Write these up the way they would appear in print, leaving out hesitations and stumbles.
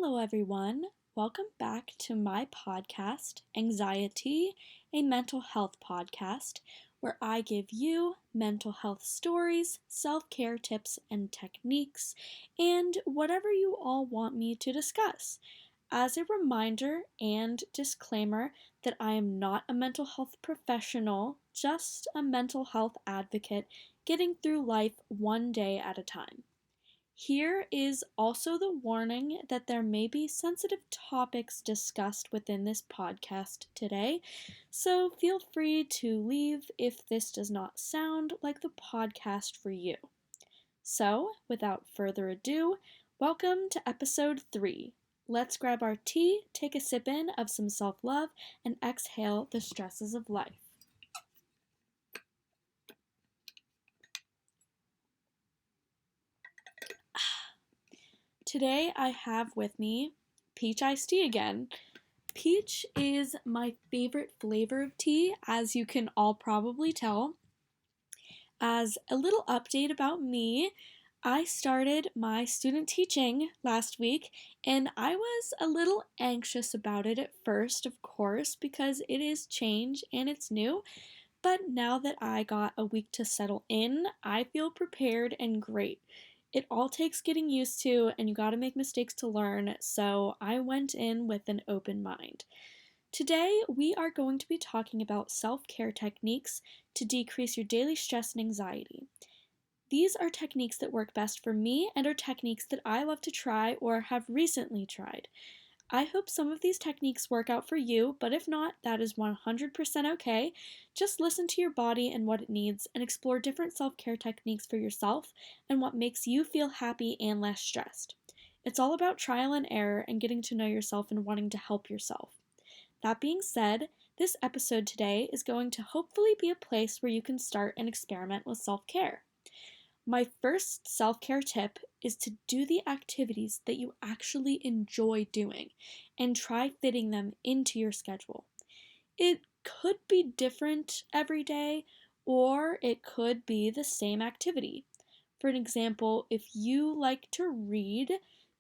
Hello, everyone. Welcome back to my podcast, Anxietea, a mental health podcast, where I give you mental health stories, self care tips and techniques, and whatever you all want me to discuss. As a reminder and disclaimer that I am not a mental health professional, just a mental health advocate getting through life one day at a time. Here is also the warning that there may be sensitive topics discussed within this podcast today, so feel free to leave if this does not sound like the podcast for you. So, without further ado, welcome to episode 3. Let's grab our tea, take a sip in of some self-love, and exhale the stresses of life. Today I have with me peach iced tea again. Peach is my favorite flavor of tea, as you can all probably tell. As a little update about me, I started my student teaching last week, and I was a little anxious about it at first, of course, because it is change and it's new. But now that I got a week to settle in, I feel prepared and great. It all takes getting used to, and you gotta make mistakes to learn, so I went in with an open mind. Today, we are going to be talking about self-care techniques to decrease your daily stress and anxiety. These are techniques that work best for me and are techniques that I love to try or have recently tried. I hope some of these techniques work out for you, but if not, that is 100% okay. Just listen to your body and what it needs and explore different self-care techniques for yourself and what makes you feel happy and less stressed. It's all about trial and error and getting to know yourself and wanting to help yourself. That being said, this episode today is going to hopefully be a place where you can start and experiment with self-care. My first self-care tip is to do the activities that you actually enjoy doing and try fitting them into your schedule. It could be different every day, or it could be the same activity. For an example, if you like to read,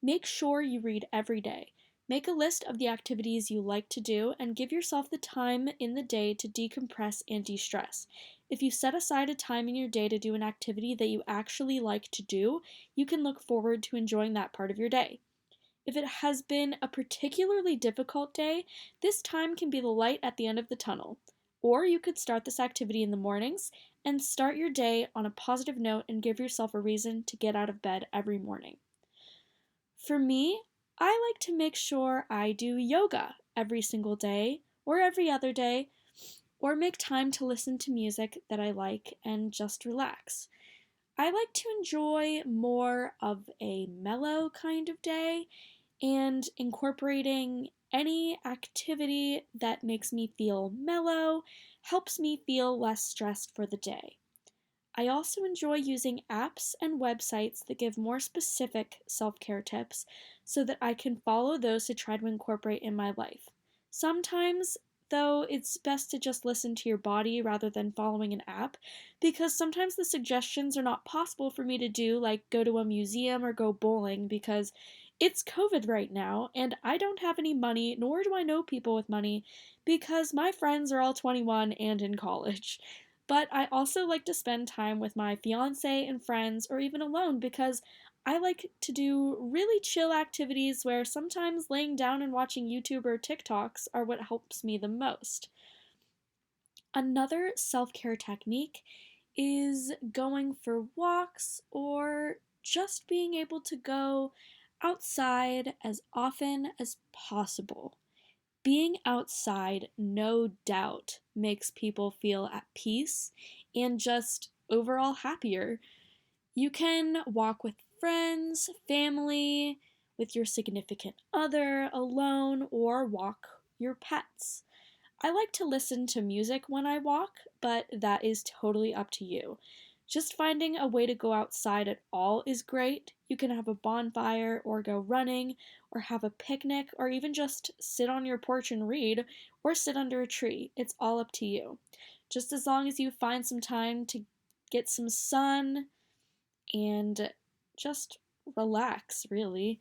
make sure you read every day. Make a list of the activities you like to do and give yourself the time in the day to decompress and de-stress. If you set aside a time in your day to do an activity that you actually like to do, you can look forward to enjoying that part of your day. If it has been a particularly difficult day, this time can be the light at the end of the tunnel. Or you could start this activity in the mornings and start your day on a positive note and give yourself a reason to get out of bed every morning. For me, I like to make sure I do yoga every single day or every other day, or make time to listen to music that I like and just relax. I like to enjoy more of a mellow kind of day, and incorporating any activity that makes me feel mellow helps me feel less stressed for the day. I also enjoy using apps and websites that give more specific self-care tips so that I can follow those to try to incorporate in my life. Sometimes, though, it's best to just listen to your body rather than following an app, because sometimes the suggestions are not possible for me to do, like go to a museum or go bowling, because it's COVID right now, and I don't have any money, nor do I know people with money, because my friends are all 21 and in college. But I also like to spend time with my fiance and friends, or even alone, because I like to do really chill activities where sometimes laying down and watching YouTube or TikToks are what helps me the most. Another self-care technique is going for walks or just being able to go outside as often as possible. Being outside, no doubt, makes people feel at peace and just overall happier. You can walk with friends, family, with your significant other, alone, or walk your pets. I like to listen to music when I walk, but that is totally up to you. Just finding a way to go outside at all is great. You can have a bonfire, or go running, or have a picnic, or even just sit on your porch and read, or sit under a tree. It's all up to you. Just as long as you find some time to get some sun and just relax, really.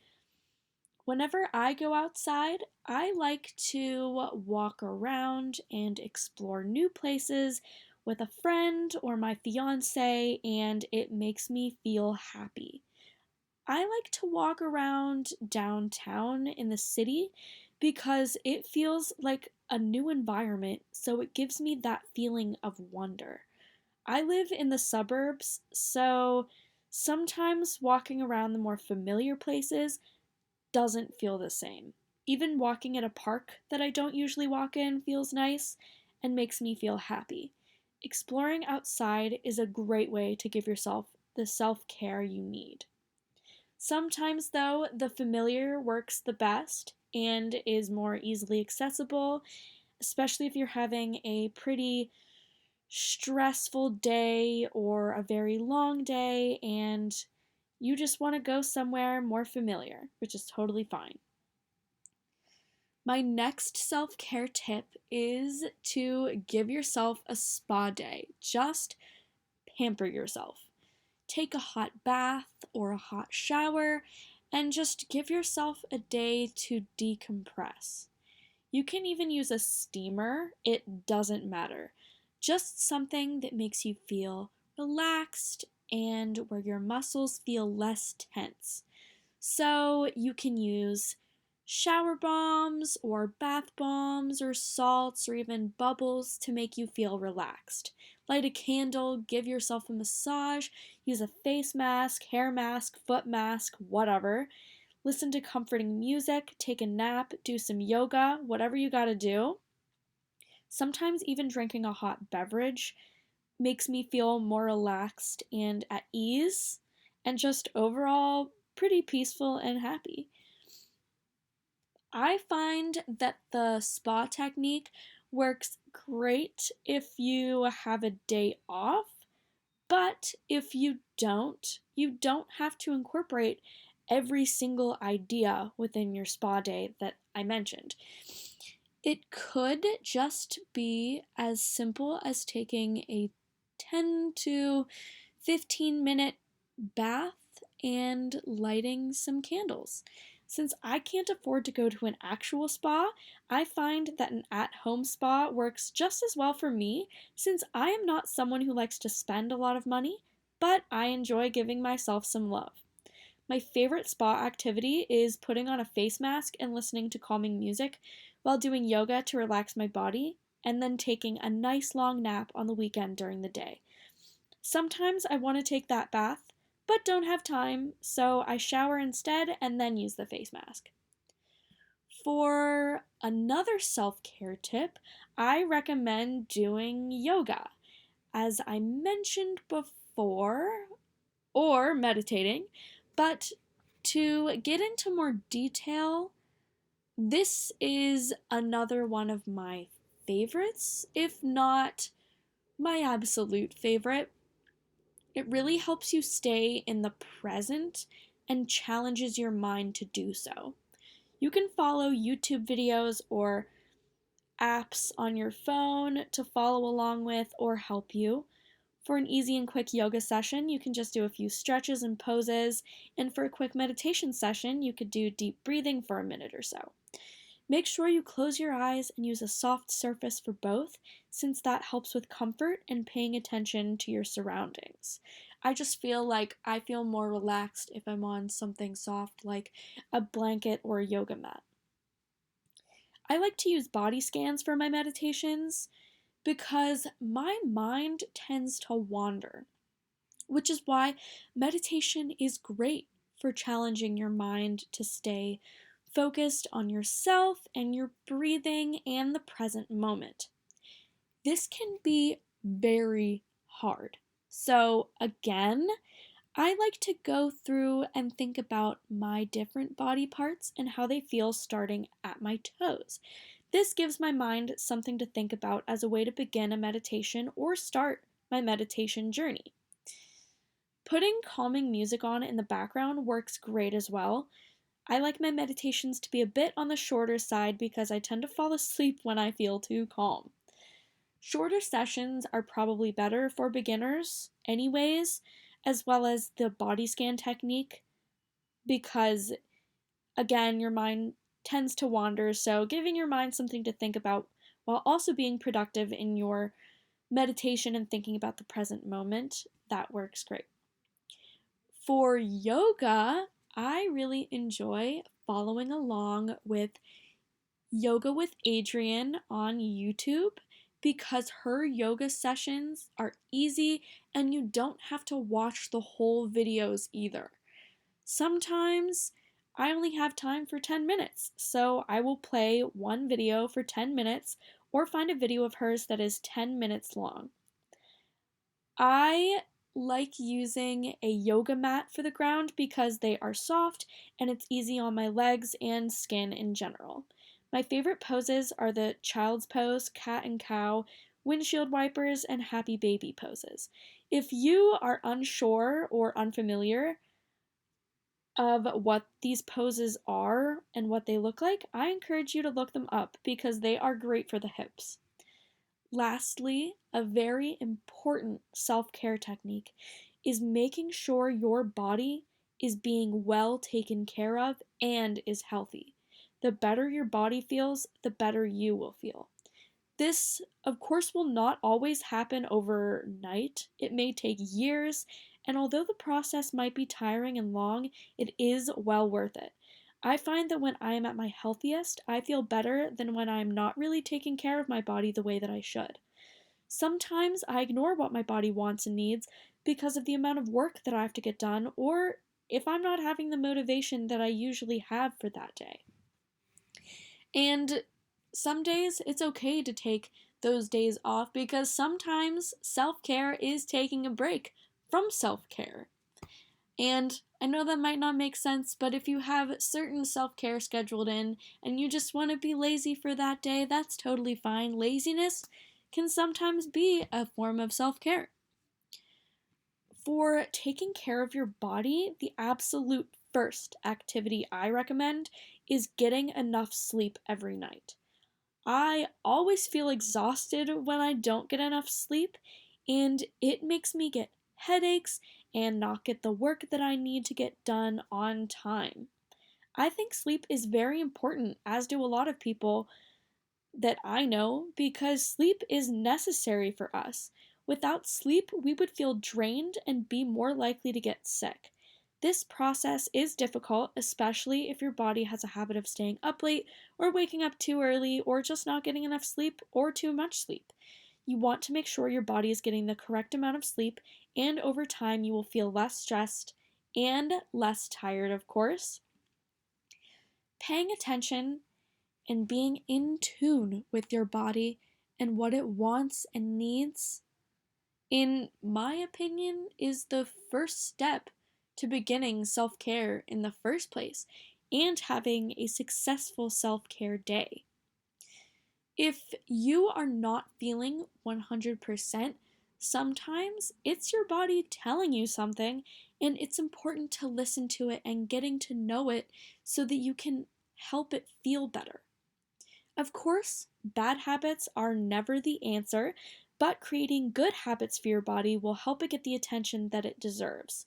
Whenever I go outside, I like to walk around and explore new places with a friend or my fiance, and it makes me feel happy. I like to walk around downtown in the city because it feels like a new environment, so it gives me that feeling of wonder. I live in the suburbs, so sometimes walking around the more familiar places doesn't feel the same. Even walking at a park that I don't usually walk in feels nice and makes me feel happy. Exploring outside is a great way to give yourself the self care you need. Sometimes, though, the familiar works the best and is more easily accessible, especially if you're having a pretty stressful day or a very long day and you just want to go somewhere more familiar, which is totally fine. My next self care tip is to give yourself a spa day. Just pamper yourself. Take a hot bath or a hot shower and just give yourself a day to decompress. You can even use a steamer, it doesn't matter. Just something that makes you feel relaxed and where your muscles feel less tense. So you can use shower bombs or bath bombs or salts or even bubbles to make you feel relaxed. Light a candle, give yourself a massage, use a face mask, hair mask, foot mask, whatever. Listen to comforting music, take a nap, do some yoga, whatever you gotta do. Sometimes even drinking a hot beverage makes me feel more relaxed and at ease, and just overall pretty peaceful and happy. I find that the spa technique works great if you have a day off, but if you don't have to incorporate every single idea within your spa day that I mentioned. It could just be as simple as taking a 10 to 15-minute bath and lighting some candles. Since I can't afford to go to an actual spa, I find that an at home spa works just as well for me since I am not someone who likes to spend a lot of money, but I enjoy giving myself some love. My favorite spa activity is putting on a face mask and listening to calming music while doing yoga to relax my body, and then taking a nice long nap on the weekend during the day. Sometimes I want to take that bath, but don't have time, so I shower instead and then use the face mask. For another self care tip, I recommend doing yoga. As I mentioned before, or meditating, but to get into more detail, this is another one of my favorites, if not my absolute favorite. It really helps you stay in the present and challenges your mind to do so. You can follow YouTube videos or apps on your phone to follow along with or help you. For an easy and quick yoga session, you can just do a few stretches and poses, and for a quick meditation session, you could do deep breathing for a minute or so. Make sure you close your eyes and use a soft surface for both, since that helps with comfort and paying attention to your surroundings. I just feel like I feel more relaxed if I'm on something soft like a blanket or a yoga mat. I like to use body scans for my meditations because my mind tends to wander, which is why meditation is great for challenging your mind to stay focused on yourself and your breathing and the present moment. This can be very hard. So, again, I like to go through and think about my different body parts and how they feel starting at my toes. This gives my mind something to think about as a way to begin a meditation or start my meditation journey. Putting calming music on in the background works great as well. I like my meditations to be a bit on the shorter side because I tend to fall asleep when I feel too calm. Shorter sessions are probably better for beginners, anyways, as well as the body scan technique, because Again, your mind tends to wander, so giving your mind something to think about while also being productive in your meditation and thinking about the present moment, that works great. For yoga, I really enjoy following along with Yoga with Adriene on YouTube because her yoga sessions are easy and you don't have to watch the whole videos either. Sometimes I only have time for 10 minutes, so I will play one video for 10 minutes or find a video of hers that is 10 minutes long. I like using a yoga mat for the ground because they are soft and it's easy on my legs and skin in general. My favorite poses are the child's pose, cat and cow, windshield wipers, and happy baby poses. If you are unsure or unfamiliar of what these poses are and what they look like, I encourage you to look them up because they are great for the hips. Lastly, a very important self-care technique is making sure your body is being well taken care of and is healthy. The better your body feels, the better you will feel. This, of course, will not always happen overnight. It may take years, and although the process might be tiring and long, it is well worth it. I find that when I am at my healthiest, I feel better than when I'm not really taking care of my body the way that I should. Sometimes I ignore what my body wants and needs because of the amount of work that I have to get done, or if I'm not having the motivation that I usually have for that day. And some days it's okay to take those days off because sometimes self-care is taking a break from self-care. And I know that might not make sense, but if you have certain self-care scheduled in and you just want to be lazy for that day, that's totally fine. Laziness can sometimes be a form of self-care. For taking care of your body, the absolute first activity I recommend is getting enough sleep every night. I always feel exhausted when I don't get enough sleep, and it makes me get headaches and not get the work that I need to get done on time. I think sleep is very important, as do a lot of people that I know, because sleep is necessary for us. Without sleep, we would feel drained and be more likely to get sick. This process is difficult, especially if your body has a habit of staying up late or waking up too early or just not getting enough sleep or too much sleep. You want to make sure your body is getting the correct amount of sleep, and over time, you will feel less stressed and less tired, of course. Paying attention and being in tune with your body and what it wants and needs, in my opinion, is the first step to beginning self care in the first place and having a successful self care day. If you are not feeling 100%, sometimes it's your body telling you something, and it's important to listen to it and getting to know it so that you can help it feel better. Of course, bad habits are never the answer, but creating good habits for your body will help it get the attention that it deserves.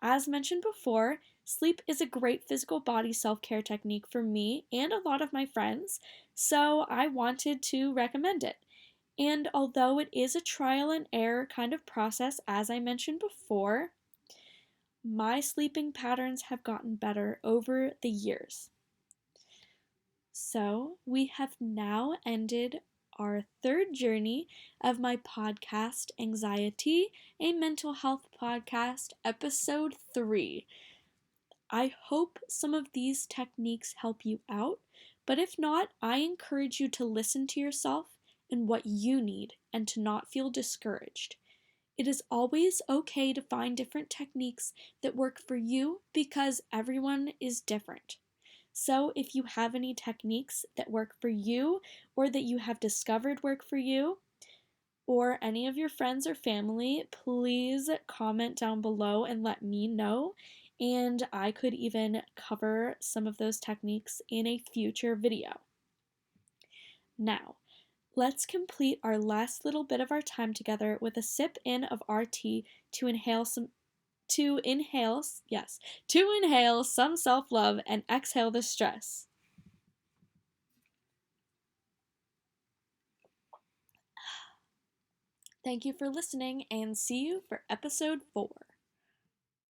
As mentioned before, sleep is a great physical body self-care technique for me and a lot of my friends, so I wanted to recommend it. And although it is a trial and error kind of process, as I mentioned before, my sleeping patterns have gotten better over the years. So, we have now ended our third journey of my podcast, Anxietea, a mental health podcast, episode 3. I hope some of these techniques help you out, but if not, I encourage you to listen to yourself and what you need and to not feel discouraged. It is always okay to find different techniques that work for you because everyone is different. So, if you have any techniques that work for you or that you have discovered work for you, or any of your friends or family, please comment down below and let me know. And I could even cover some of those techniques in a future video. Now, let's complete our last little bit of our time together with a sip in of our tea to inhale some to inhale some self-love and exhale the stress. Thank you for listening, and see you for episode 4.